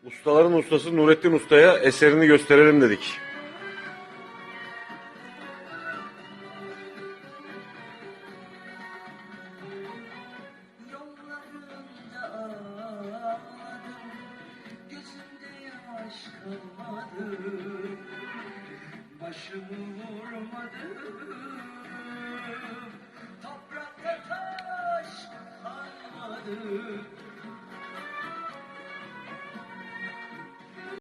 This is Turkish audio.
Ustaların ustası Nurettin Usta'ya eserini gösterelim dedik. Yollarında ağladım, gözümde yaş kalmadı, başımı vurmadım, toprakta taş kalmadı.